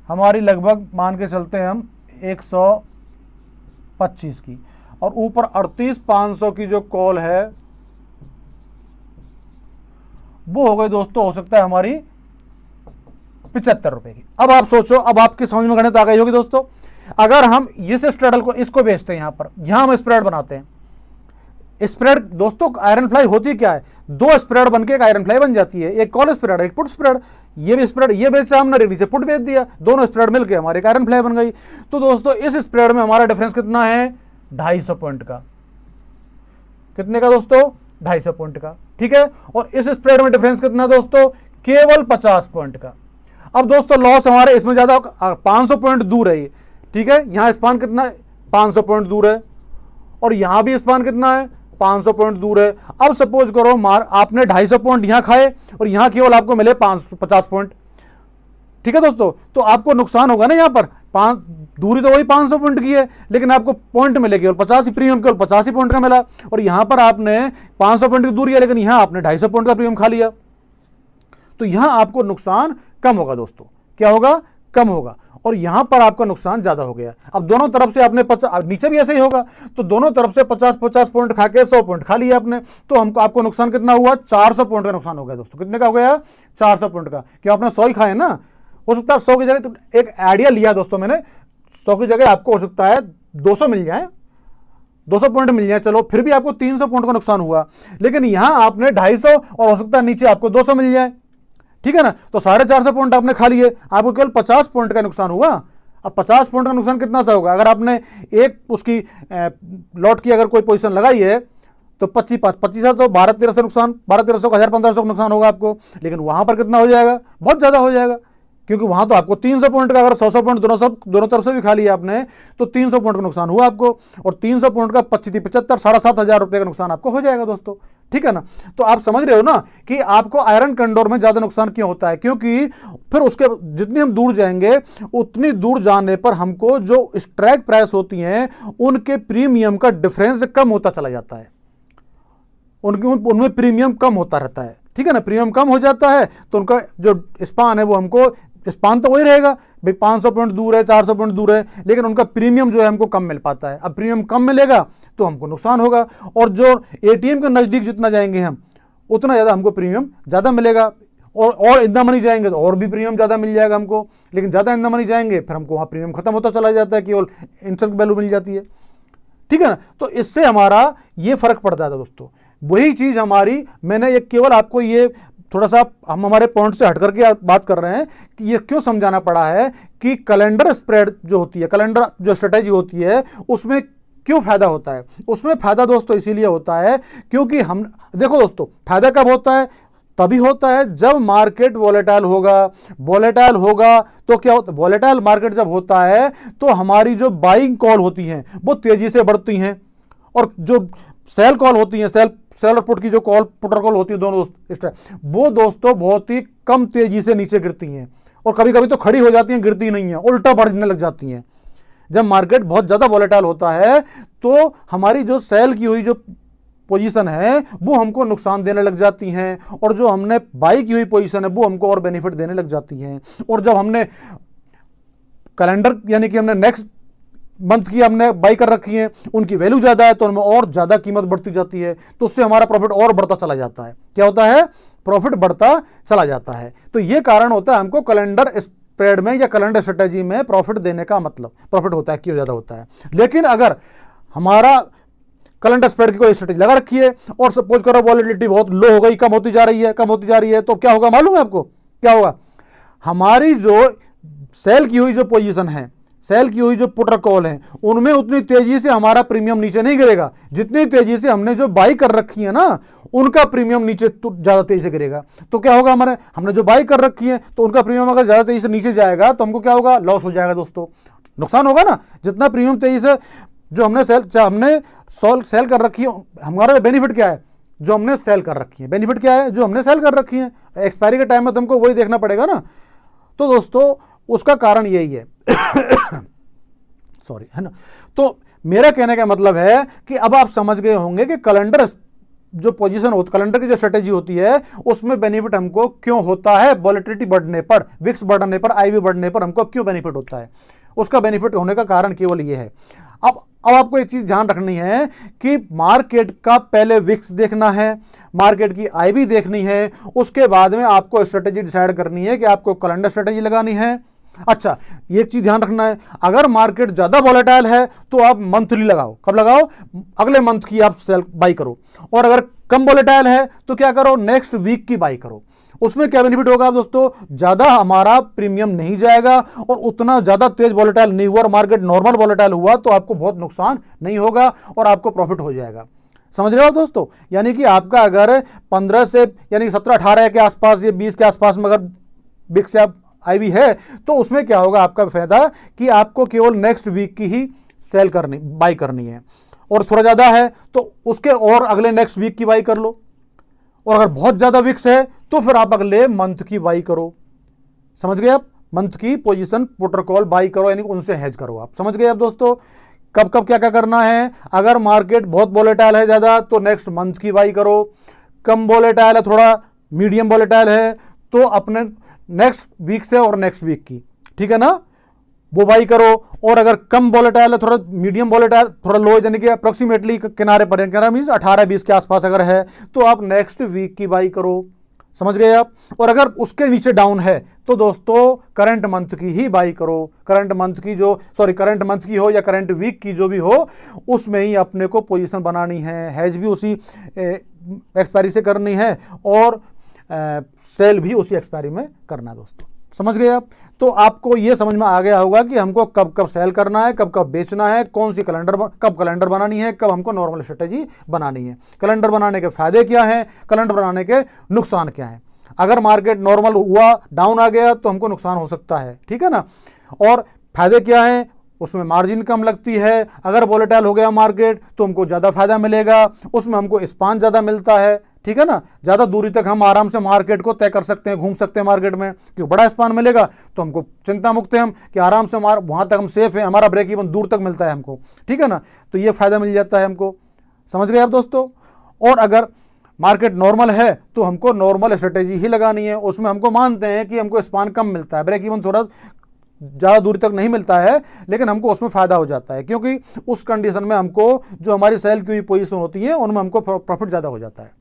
हमारी लगभग मान के चलते हैं हम 125 की, और ऊपर 38,500 की जो कॉल है वो हो गई दोस्तों, हो सकता है हमारी 75 रुपए की। अब आप सोचो, अब आपकी समझ में गणित आ गई होगी दोस्तों। अगर हम इस स्ट्रेडल को इसको बेचते हैं, यहां हम स्प्रेड बनाते हैं। स्प्रेड दोस्तों आयरन फ्लाई होती क्या है, दो स्प्रेड बनके एक आयरन फ्लाई बन जाती है, एक कॉल स्प्रेड एक पुट स्प्रेड। ये भी स्प्रेड ये बेचा हमने, नीचे पुट बेच दिया, दोनों स्प्रेड मिलके हमारे एक आयरन फ्लाई बन गई। तो दोस्तों इस स्प्रेड में हमारा डिफरेंस कितना है, 250 पॉइंट का। कितने का दोस्तों, 250 पॉइंट का, ठीक है। और इस स्प्रेड में डिफरेंस कितना दोस्तों, केवल 50 पॉइंट का। अब दोस्तों लॉस हमारे इसमें ज्यादा 500 पॉइंट दूर है ये, ठीक है। यहां स्पान कितना है, 500 पॉइंट दूर है, और यहां भी स्पान कितना है, 500 पॉइंट दूर है। अब सपोज करो आपने 250 पॉइंट यहां खाए और यहां केवल आपको मिले 50 पॉइंट, ठीक है दोस्तों। तो आपको नुकसान होगा ना, यहां पर दूरी तो वही 500 पॉइंट की है, लेकिन आपको पॉइंट मिले केवल 50 ही, प्रीमियम केवल 50 ही पॉइंट का मिला। और यहां पर आपने 500 पॉइंट की दूरी है, लेकिन यहां आपने 250 पॉइंट का प्रीमियम खा लिया। तो यहां आपको नुकसान कम होगा दोस्तों, क्या होगा, कम होगा। और यहां पर आपका नुकसान ज्यादा हो गया। अब दोनों तरफ से आपने 50, नीचे भी ऐसे ही होगा, तो दोनों तरफ से 50-50 पॉइंट खा के 100 पॉइंट खा लिया आपने। तो हमको आपको नुकसान कितना हुआ, 400 पॉइंट का नुकसान हो गया दोस्तों। कितने का हो गया, 400 पॉइंट का। क्यों, आपने 100 ही खाए ना, हो सकता है 100 की जगह, तो एक आइडिया लिया दोस्तों मैंने, 100 की जगह आपको हो सकता है 200 मिल जाए, 200 पॉइंट मिल जाए, चलो फिर भी आपको 300 पॉइंट का नुकसान हुआ। लेकिन यहां आपने 250 और हो सकता है नीचे आपको 200 मिल जाए, ठीक है ना। तो 450 पॉइंट आपने खा लिए, आपको केवल 50 पॉइंट का नुकसान हुआ। अब 50 पॉइंट का नुकसान कितना सा होगा, अगर आपने एक उसकी लॉट की अगर कोई पोजीशन लगाई है तो 25 12-1300 नुकसान, 12-1300 1500 का नुकसान होगा आपको। लेकिन वहां पर कितना हो जाएगा, बहुत ज्यादा हो जाएगा, क्योंकि वहां तो आपको 300 पॉइंट का, अगर 100 पॉइंट दोनों तरफ से भी खा लिया आपने, तो 300 पॉइंट का नुकसान हुआ आपको। और 300 पॉइंट का 75 7,500 रुपए का नुकसान आपको हो जाएगा दोस्तों, ठीक है ना। तो आप समझ रहे हो ना कि आपको आयरन कंडोर में ज्यादा नुकसान क्यों होता है, क्योंकि फिर उसके जितनी हम दूर जाएंगे उतनी दूर जाने पर हमको जो स्ट्राइक प्राइस होती हैं उनके प्रीमियम का डिफरेंस कम होता चला जाता है, उनमें प्रीमियम कम होता रहता है, ठीक है ना। प्रीमियम कम हो जाता है तो उनका जो स्पान है वो हमको, स्पान तो वही रहेगा भाई, 500 पॉइंट दूर है, 400 पॉइंट दूर है, लेकिन उनका प्रीमियम जो है हमको कम मिल पाता है। अब प्रीमियम कम मिलेगा तो हमको नुकसान होगा, और जो एटीएम के नजदीक जितना जाएंगे हम उतना ज्यादा हमको प्रीमियम ज्यादा मिलेगा। और इतना मनी जाएंगे तो और भी प्रीमियम ज्यादा मिल जाएगा हमको, लेकिन ज्यादा इतना मनी जाएंगे फिर हमको वहां प्रीमियम खत्म होता चला जाता है, केवल इंस्टेंट वैल्यू मिल जाती है, ठीक है ना। तो इससे हमारा ये फर्क पड़ता है दोस्तों। वही चीज हमारी, मैंने ये केवल आपको ये थोड़ा सा हम हमारे पॉइंट से हट करके बात कर रहे हैं कि ये क्यों समझाना पड़ा है कि कैलेंडर स्प्रेड जो होती है, कैलेंडर जो स्ट्रेटेजी होती है, उसमें क्यों फायदा होता है। उसमें फायदा दोस्तों इसीलिए होता है क्योंकि हम देखो दोस्तों, फायदा कब होता है, तभी होता है जब मार्केट वॉलेटाइल होगा तो क्या होता है, वॉलेटाइल मार्केट जब होता है तो हमारी जो बाइंग कॉल होती हैं वो तेजी से बढ़ती हैं, और जो सेल कॉल होती हैं, सेल और पुट की जो कॉल, पुटर कॉल होती है दोनों वो दोस्तों बहुत ही कम तेजी से नीचे गिरती हैं, और कभी कभी तो खड़ी हो जाती हैं, गिरती नहीं है, उल्टा बढ़ने लग जाती हैं। जब मार्केट बहुत ज्यादा वॉलेटाइल होता है तो हमारी जो सेल की हुई जो पोजीशन है वो हमको नुकसान देने लग जाती हैं, और जो हमने बाई की हुई पोजीशन है वो हमको और बेनिफिट देने लग जाती हैं। और जब हमने कैलेंडर यानी कि हमने नेक्स्ट मंथ की हमने बाई कर रखी है, उनकी वैल्यू ज्यादा है तो उनमें और ज्यादा कीमत बढ़ती जाती है, तो उससे हमारा प्रॉफिट और बढ़ता चला जाता है। क्या होता है, प्रॉफिट बढ़ता चला जाता है। तो ये कारण होता है हमको कैलेंडर स्प्रेड में या कैलेंडर स्ट्रेटेजी में प्रॉफिट देने का, मतलब प्रॉफिट होता है, क्यों ज्यादा होता है। लेकिन अगर हमारा कैलेंडर स्प्रेड की कोई स्ट्रेटेजी लगा रखी है और सपोज करो वॉलेटिलिटी बहुत लो हो गई, कम होती जा रही है, तो क्या होगा मालूम है आपको, क्या होगा, हमारी जो सेल की हुई जो पोजीशन है, सेल की हुई जो पुट और कॉल है, उनमें उतनी तेजी से हमारा प्रीमियम नीचे नहीं गिरेगा, जितनी तेजी से हमने जो बाई कर रखी है ना उनका प्रीमियम नीचे ज्यादा तेजी से गिरेगा। तो क्या होगा, हमने जो बाई कर रखी है तो उनका प्रीमियम अगर ज्यादा तेजी से नीचे जाएगा तो हमको क्या होगा, लॉस हो जाएगा दोस्तों, नुकसान होगा ना। जितना प्रीमियम तेजी से जो हमने सेल कर रखी है, हमारा बेनिफिट क्या है, जो हमने सेल कर रखी है, बेनिफिट क्या है, जो हमने सेल कर रखी है, एक्सपायरी के टाइम में तो हमको वही देखना पड़ेगा ना। तो दोस्तों उसका कारण यही है सॉरी, है ना। तो मेरा कहने का मतलब है कि अब आप समझ गए होंगे कि कैलेंडर जो पोजीशन होती कैलेंडर की जो स्ट्रेटेजी होती है उसमें बेनिफिट हमको क्यों होता है, वॉलेटिलिटी बढ़ने पर, विक्स बढ़ने पर, आईवी बढ़ने पर हमको क्यों बेनिफिट होता है, उसका बेनिफिट होने का कारण केवल ये है। अब आपको एक चीज ध्यान रखनी है कि मार्केट का पहले विक्स देखना है, मार्केट की आईवी देखनी है, उसके बाद में आपको स्ट्रेटेजी डिसाइड करनी है कि आपको कैलेंडर स्ट्रेटेजी लगानी है। अच्छा, एक चीज ध्यान रखना है, अगर मार्केट ज्यादा वॉलेटाइल है तो आप मंथली लगाओ। कब लगाओ? अगले मंथ की आप सेल बाई करो। और अगर कम वॉलेटाइल है तो क्या करो? नेक्स्ट वीक की बाई करो। उसमें क्या बेनिफिट होगा दोस्तों? ज्यादा हमारा प्रीमियम नहीं जाएगा और उतना ज्यादा तेज वॉलेटाइल नहीं हुआ और मार्केट नॉर्मल वॉलेटाइल हुआ तो आपको बहुत नुकसान नहीं होगा और आपको प्रॉफिट हो जाएगा। समझ रहे हो दोस्तों? यानी कि आपका अगर 15 से यानी 17-18 के आसपास या 20 के आसपास में अगर बिक्स या आईवी है तो उसमें क्या होगा आपका फायदा कि आपको केवल नेक्स्ट वीक की ही सेल करनी, बाई करनी है। और थोड़ा ज्यादा है तो उसके और अगले नेक्स्ट वीक की बाई कर लो। और अगर बहुत ज्यादा विक्स है तो फिर आप अगले मंथ की बाई करो। समझ गए आप? मंथ की पोजीशन पुट कॉल बाई करो, यानी उनसे हेज करो। आप समझ गए आप दोस्तों कब कब क्या क्या करना है? अगर मार्केट बहुत वोलेटाइल है ज्यादा तो नेक्स्ट मंथ की बाई करो, कम वोलेटाइल है, थोड़ा मीडियम वोलेटाइल है तो अपने नेक्स्ट वीक से और नेक्स्ट वीक की, ठीक है ना, वो बाई करो। और अगर कम वोलेटाइल है, थोड़ा मीडियम वोलेटाइल, थोड़ा लो यानी कि अप्रोक्सीमेटली किनारे पर है, मीन्स 18-20 के आसपास अगर है तो आप नेक्स्ट वीक की बाई करो। समझ गए आप? और अगर उसके नीचे डाउन है तो दोस्तों करंट मंथ की ही बाई करो। करंट मंथ की हो या करंट वीक की जो भी हो उसमें ही अपने को पोजीशन बनानी है, हेज भी उसी एक्सपायरी से करनी है और सेल भी उसी एक्सपायरी में करना है दोस्तों। समझ गए आप? तो आपको ये समझ में आ गया होगा कि हमको कब कब सेल करना है, कब कब बेचना है, कौन सी कब कैलेंडर बनानी है, कब हमको नॉर्मल स्ट्रेटेजी बनानी है, कैलेंडर बनाने के फायदे क्या हैं, कैलेंडर बनाने के नुकसान क्या हैं। अगर मार्केट नॉर्मल हुआ, डाउन आ गया तो हमको नुकसान हो सकता है, ठीक है ना। और फायदे क्या हैं? उसमें मार्जिन कम लगती है। अगर वोलेटाइल हो गया मार्केट तो हमको ज़्यादा फायदा मिलेगा, उसमें हमको स्पान ज़्यादा मिलता है, ठीक है ना। ज़्यादा दूरी तक हम आराम से मार्केट को तय कर सकते हैं, घूम सकते हैं मार्केट में, क्यों बड़ा स्पान मिलेगा तो हमको चिंता मुक्त है हम कि आराम से वहाँ तक हम सेफ हैं, हमारा ब्रेक इवन दूर तक मिलता है हमको, ठीक है ना। तो ये फ़ायदा मिल जाता है हमको। समझ गए आप दोस्तों? और अगर मार्केट नॉर्मल है तो हमको नॉर्मल स्ट्रेटेजी ही लगानी है। उसमें हमको मानते हैं कि हमको स्पान कम मिलता है, ब्रेक इवन थोड़ा ज़्यादा दूरी तक नहीं मिलता है, लेकिन हमको उसमें फ़ायदा हो जाता है क्योंकि उस कंडीशन में हमको जो हमारी सेल की हुई पोजीशन होती है उनमें हमको प्रॉफिट ज़्यादा हो जाता है।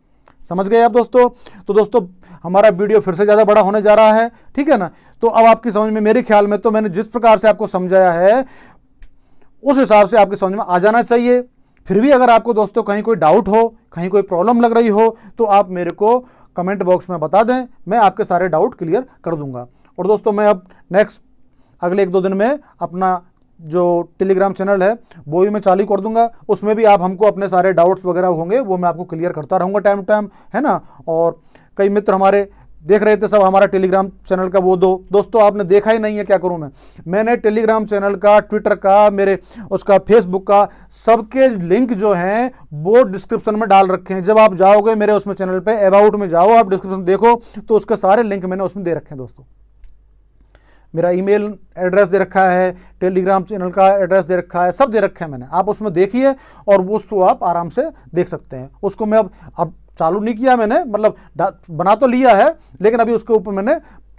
समझ गए आप दोस्तों? तो दोस्तों हमारा वीडियो फिर से ज़्यादा बड़ा होने जा रहा है, ठीक है ना। तो अब आपकी समझ में, मेरे ख्याल में तो मैंने जिस प्रकार से आपको समझाया है उस हिसाब से आपकी समझ में आ जाना चाहिए। फिर भी अगर आपको दोस्तों कहीं कोई डाउट हो, कहीं कोई प्रॉब्लम लग रही हो तो आप मेरे को कमेंट बॉक्स में बता दें, मैं आपके सारे डाउट क्लियर कर दूंगा। और दोस्तों मैं अब नेक्स्ट अगले 1-2 दिन में अपना जो टेलीग्राम चैनल है वो भी मैं चालू कर दूंगा, उसमें भी आप हमको अपने सारे डाउट्स वगैरह होंगे वो मैं आपको क्लियर करता रहूँगा टाइम टू टाइम, है ना। और कई मित्र हमारे देख रहे थे सब हमारा टेलीग्राम चैनल का वो दोस्तों आपने देखा ही नहीं है, क्या करूं मैंने टेलीग्राम चैनल का, ट्विटर का, मेरे उसका फेसबुक का, सबके लिंक जो हैं वो डिस्क्रिप्शन में डाल रखे हैं। जब आप जाओगे मेरे उसमें चैनल पे अबाउट में जाओ, आप डिस्क्रिप्शन देखो तो उसके सारे लिंक मैंने उसमें दे रखे हैं दोस्तों। मेरा ईमेल एड्रेस दे रखा है, टेलीग्राम चैनल का एड्रेस दे रखा है, सब दे रखे हैं मैंने, आप उसमें देखिए और वो उसको आप आराम से देख सकते हैं। उसको मैं अब चालू नहीं किया मैंने, मतलब बना तो लिया है लेकिन अभी उसके ऊपर मैंने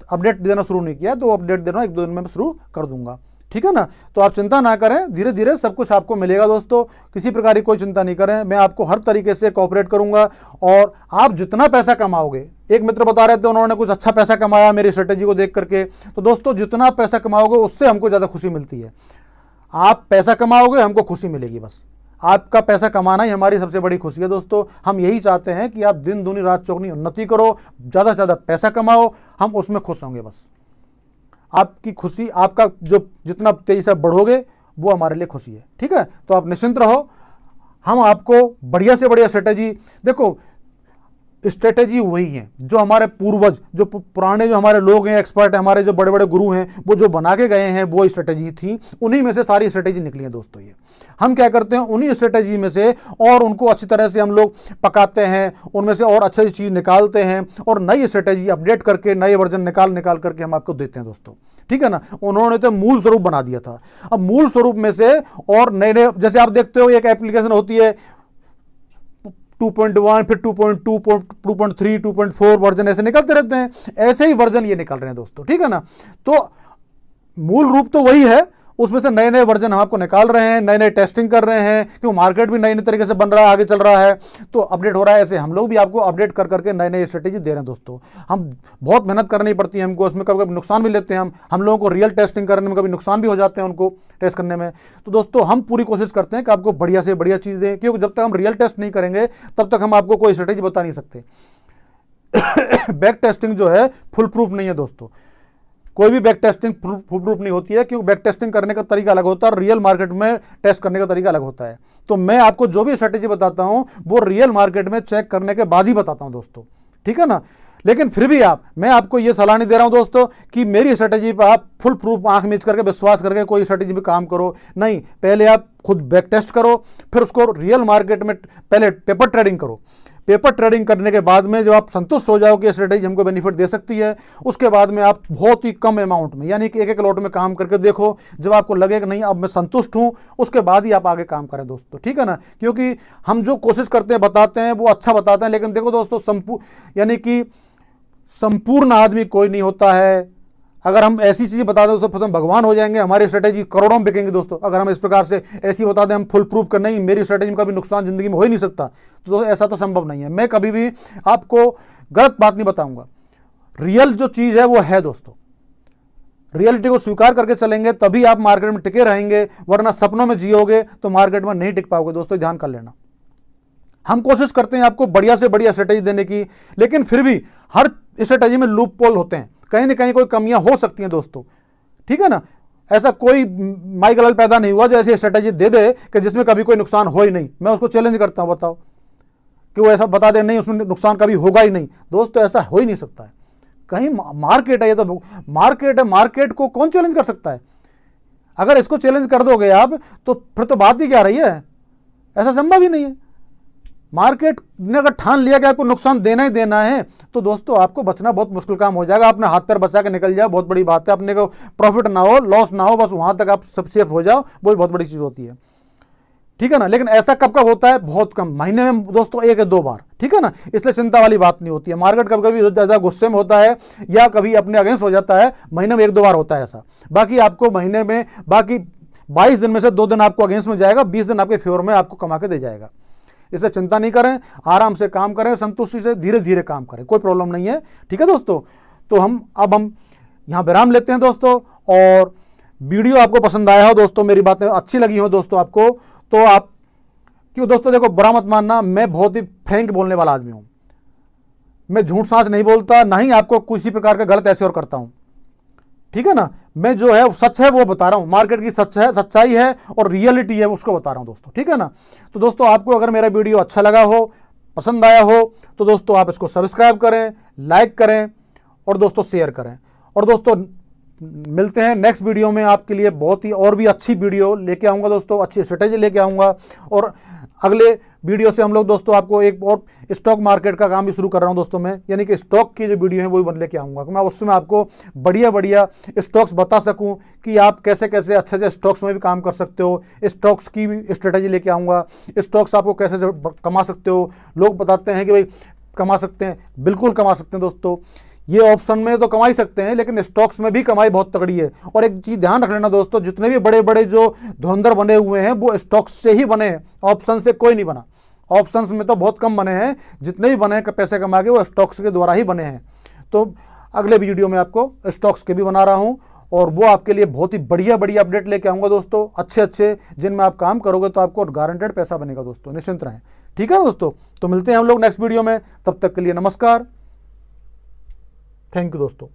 अपडेट देना शुरू नहीं किया, तो अपडेट देना 1-2 दिन में शुरू कर दूंगा, ठीक है ना। तो आप चिंता ना करें, धीरे धीरे सब कुछ आपको मिलेगा दोस्तों, किसी प्रकार की कोई चिंता नहीं करें। मैं आपको हर तरीके से कोऑपरेट करूंगा और आप जितना पैसा कमाओगे, एक मित्र बता रहे थे उन्होंने कुछ अच्छा पैसा कमाया मेरी स्ट्रेटेजी को देख करके, तो दोस्तों जितना पैसा कमाओगे उससे हमको ज़्यादा खुशी मिलती है। आप पैसा कमाओगे हमको खुशी मिलेगी, बस आपका पैसा कमाना ही हमारी सबसे बड़ी खुशी है दोस्तों। हम यही चाहते हैं कि आप दिन दूनी रात चौगनी उन्नति करो, ज़्यादा से ज़्यादा पैसा कमाओ, हम उसमें खुश होंगे। बस आपकी खुशी, आपका जो जितना तेजी से बढ़ोगे वो हमारे लिए खुशी है, ठीक है। तो आप निश्चिंत रहो, हम आपको बढ़िया से बढ़िया स्ट्रेटेजी, देखो स्ट्रेटेजी वही है जो हमारे पूर्वज, जो पुराने जो हमारे लोग हैं, एक्सपर्ट हैं, हमारे जो बड़े बड़े गुरु हैं, वो जो बना के गए हैं वो स्ट्रेटेजी थी, उन्हीं में से सारी स्ट्रेटेजी निकली है दोस्तों। ये हम क्या करते हैं उन्हीं स्ट्रेटेजी में से और उनको अच्छी तरह से हम लोग पकाते हैं, उनमें से और अच्छी चीज़ निकालते हैं और नई स्ट्रेटेजी अपडेट करके नए वर्जन निकाल करके हम आपको देते हैं दोस्तों, ठीक है ना। उन्होंने तो मूल स्वरूप बना दिया था, अब मूल स्वरूप में से और नए नए, जैसे आप देखते हो एक एप्लीकेशन होती है 2.1, फिर 2.2, 2.3, 2.4 वर्जन ऐसे निकलते रहते हैं। ऐसे ही वर्जन ये निकल रहे हैं दोस्तों, ठीक है ना। तो मूल रूप तो वही है, उसमें से नए नए वर्जन हम आपको निकाल रहे हैं, नए नए टेस्टिंग कर रहे हैं, क्योंकि मार्केट भी नए नए तरीके से बन रहा है, आगे चल रहा है, तो अपडेट हो रहा है। ऐसे हम लोग भी आपको अपडेट कर करके नए नए स्ट्रेटेजी दे रहे हैं दोस्तों। हम बहुत मेहनत करनी पड़ती है हमको, उसमें कभी कभी नुकसान भी लेते हैं हम लोगों को रियल टेस्टिंग करने में कभी नुकसान भी हो जाते हैं उनको टेस्ट करने में। तो दोस्तों हम पूरी कोशिश करते हैं कि आपको बढ़िया से बढ़िया चीज़ दें, क्योंकि जब तक हम रियल टेस्ट नहीं करेंगे तब तक हम आपको कोई स्ट्रेटेजी बता नहीं सकते। बैक टेस्टिंग जो है फुल प्रूफ नहीं है दोस्तों, कोई भी बैक टेस्टिंग फुल प्रूफ नहीं होती है, क्योंकि बैक टेस्टिंग करने का तरीका अलग होता है और रियल मार्केट में टेस्ट करने का तरीका अलग होता है। तो मैं आपको जो भी स्ट्रेटेजी बताता हूं वो रियल मार्केट में चेक करने के बाद ही बताता हूं दोस्तों, ठीक है ना। लेकिन फिर भी मैं आपको ये सलाह नहीं दे रहा हूं दोस्तों कि मेरी स्ट्रेटेजी पर आप फुल प्रूफ आंख मीच करके विश्वास करके कोई स्ट्रेटेजी पे काम करो, नहीं। पहले आप खुद बैक टेस्ट करो, फिर उसको रियल मार्केट में पहले पेपर ट्रेडिंग करो। पेपर ट्रेडिंग करने के बाद में जब आप संतुष्ट हो जाओ कि स्ट्रेटेजी हमको बेनिफिट दे सकती है, उसके बाद में आप बहुत ही कम अमाउंट में, यानी कि एक एक लॉट में काम करके देखो। जब आपको लगे कि नहीं अब मैं संतुष्ट हूं, उसके बाद ही आप आगे काम करें दोस्तों, ठीक है ना। क्योंकि हम जो कोशिश करते हैं बताते हैं वो अच्छा बताते हैं, लेकिन देखो दोस्तों यानी कि संपूर्ण आदमी कोई नहीं होता है। अगर हम ऐसी चीज़ बता दें तो फिर हम भगवान हो जाएंगे, हमारी स्ट्रेटेजी करोड़ों में बिकेंगी दोस्तों। अगर हम इस प्रकार से ऐसी बता दें हम फुल प्रूफ कर नहीं मेरी स्ट्रेटेजी में कभी नुकसान जिंदगी में हो ही नहीं सकता, तो दोस्तों ऐसा तो संभव नहीं है। मैं कभी भी आपको गलत बात नहीं बताऊंगा, रियल जो चीज़ है वो है दोस्तों। रियलिटी को स्वीकार करके चलेंगे तभी आप मार्केट में टिके रहेंगे, वरना सपनों में जियोगे तो मार्केट में नहीं टिक पाओगे दोस्तों, ध्यान कर लेना। हम कोशिश करते हैं आपको बढ़िया से बढ़िया स्ट्रेटेजी देने की, लेकिन फिर भी हर स्ट्रेटेजी में लूप पोल होते हैं, कहीं ना कहीं कोई कमियां हो सकती हैं दोस्तों, ठीक है ना। ऐसा कोई माई गलल पैदा नहीं हुआ जो ऐसी स्ट्रेटेजी दे दे कि जिसमें कभी कोई नुकसान हो ही नहीं। मैं उसको चैलेंज करता हूं, बताओ कि वो ऐसा बता दे नहीं उसमें नुकसान कभी होगा ही नहीं। दोस्तों ऐसा हो ही नहीं सकता है, कहीं मार्केट है, ये तो मार्केट है, मार्केट को कौन चैलेंज कर सकता है। अगर इसको चैलेंज कर दोगे आप तो फिर तो बात ही क्या रही है, ऐसा संभव ही नहीं है। मार्केट ने अगर ठान लिया कि आपको नुकसान देना ही देना है तो दोस्तों आपको बचना बहुत मुश्किल काम हो जाएगा। आपने हाथ पैर बचा के निकल जाओ बहुत बड़ी बात है, अपने को प्रॉफिट ना हो लॉस ना हो, बस वहां तक आप सब सेफ हो जाओ, वो बहुत बड़ी चीज होती है, ठीक है ना। लेकिन ऐसा कब कब होता है, बहुत कम, महीने में दोस्तों 1 या 2 बार, ठीक है ना। इसलिए चिंता वाली बात नहीं होती है। मार्केट कभी कभी ज्यादा गुस्से में होता है या कभी अपने अगेंस्ट हो जाता है, महीने में 1-2 बार होता है ऐसा। बाकी आपको महीने में बाकी 22 दिन में से 2 दिन आपको अगेंस्ट में जाएगा, 20 दिन आपके फेवर में आपको कमा के दे जाएगा। इसलिए चिंता नहीं करें, आराम से काम करें, संतुष्टि से धीरे धीरे काम करें, कोई प्रॉब्लम नहीं है, ठीक है दोस्तों। तो हम यहाँ विराम लेते हैं दोस्तों। और वीडियो आपको पसंद आया हो दोस्तों, मेरी बातें अच्छी लगी हो दोस्तों आपको, तो आप क्यों दोस्तों देखो बुरा मत मानना, मैं बहुत ही फ्रैंक बोलने वाला आदमी हूँ, मैं झूठ सांच नहीं बोलता, ना ही आपको किसी प्रकार का गलत ऐसे और करता हूँ, ठीक है ना। मैं जो है सच है वो बता रहा हूं, मार्केट की सच्चाई है और रियलिटी है उसको बता रहा हूं दोस्तों, ठीक है ना। तो दोस्तों आपको अगर मेरा वीडियो अच्छा लगा हो, पसंद आया हो, तो दोस्तों आप इसको सब्सक्राइब करें, लाइक करें और दोस्तों शेयर करें। और दोस्तों मिलते हैं नेक्स्ट वीडियो में, आपके लिए बहुत ही और भी अच्छी वीडियो लेके आऊँगा दोस्तों, अच्छी स्ट्रेटेजी लेके आऊँगा। और अगले वीडियो से हम लोग दोस्तों आपको एक और स्टॉक मार्केट का काम भी शुरू कर रहा हूं दोस्तों मैं, यानी कि स्टॉक की जो वीडियो है वो भी लेके आऊँगा, मैं उसमें आपको बढ़िया बढ़िया स्टॉक्स बता सकूं कि आप कैसे कैसे अच्छे अच्छे स्टॉक्स में भी काम कर सकते हो। स्टॉक्स की भी स्ट्रेटेजी लेके आऊँगा, स्टॉक्स आपको कैसे कमा सकते हो। लोग बताते हैं कि भाई कमा सकते हैं, बिल्कुल कमा सकते हैं दोस्तों, ये ऑप्शन में तो कमा ही सकते हैं, लेकिन स्टॉक्स में भी कमाई बहुत तगड़ी है। और एक चीज़ ध्यान रख लेना दोस्तों, जितने भी बड़े बड़े जो धुरंधर बने हुए हैं वो स्टॉक्स से ही बने हैं, ऑप्शन से कोई नहीं बना। ऑप्शंस में तो बहुत कम बने हैं, जितने भी बने हैं पैसे कमा के वो स्टॉक्स के द्वारा ही बने हैं। तो अगले वीडियो में आपको स्टॉक्स के भी बना रहा हूँ और वो आपके लिए बहुत ही बढ़िया बढ़िया अपडेट लेके आऊँगा दोस्तों, अच्छे अच्छे, जिनमें आप काम करोगे तो आपको गारंटेड पैसा बनेगा दोस्तों, निश्चिंत रहें, ठीक है दोस्तों। तो मिलते हैं हम लोग नेक्स्ट वीडियो में, तब तक के लिए नमस्कार, थैंक यू दोस्तों।